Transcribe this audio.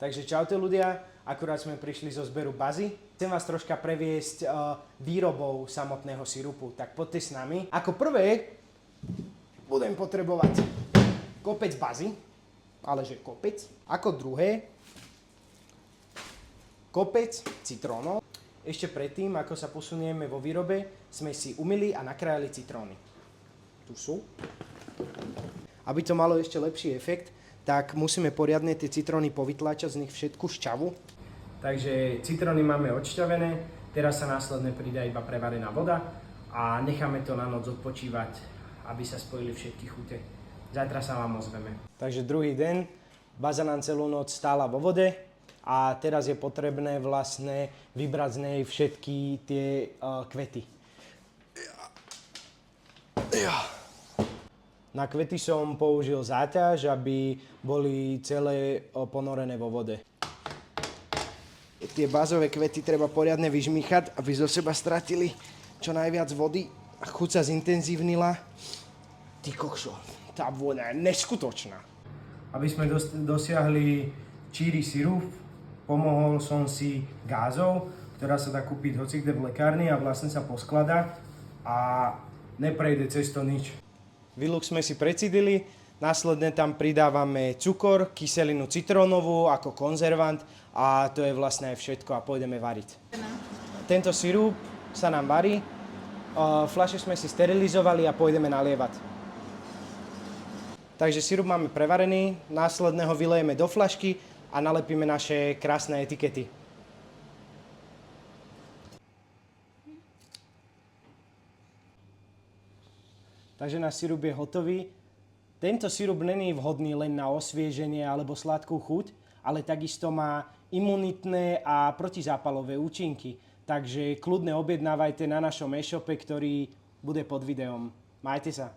Takže čaute ľudia, akurát sme prišli zo zberu bazy. Chcem vás troška previesť výrobou samotného sirupu, tak poďte s nami. Ako prvé budem potrebovať kopec bazy, ale že kopec. Ako druhé kopec citrónov. Ešte predtým, ako sa posunieme vo výrobe, sme si umyli a nakrájali citróny. Tu sú. Aby to malo ešte lepší efekt, tak musíme poriadne tie citróny povytláčať z nich všetku šťavu. Takže citróny máme odšťavené, teraz sa následne pridá iba prevarená voda a necháme to na noc odpočívať, aby sa spojili všetky chute. Zajtra sa vám ozveme. Takže druhý deň, baza nám celú noc stála vo vode a teraz je potrebné vlastne vybrať z nej všetky tie kvety. Na kvety som použil záťaž, aby boli celé ponorené vo vode. Tie bazové kvety treba poriadne vyžmýchať, aby zo seba stratili čo najviac vody a chuť sa zintenzívnila. Ty kokšo, tá vôňa je neskutočná. Aby sme dosiahli číri sirup, pomohol som si gázou, ktorá sa dá kúpiť hocikde v lekárni a vlastne sa poskladá a neprejde cez to nič. Výluk sme si precidili, následne tam pridávame cukor, kyselinu citrónovú ako konzervant a to je vlastne aj všetko a pôjdeme variť. Tento sirup sa nám varí, fľaše sme si sterilizovali a pôjdeme nalievať. Takže sirup máme prevarený, následne ho vylejeme do fľašky a nalepíme naše krásne etikety. Takže náš sirup je hotový. Tento sirup není vhodný len na osvieženie alebo sladkú chuť, ale takisto má imunitné a protizápalové účinky. Takže kľudne objednávajte na našom e-shope, ktorý bude pod videom. Majte sa.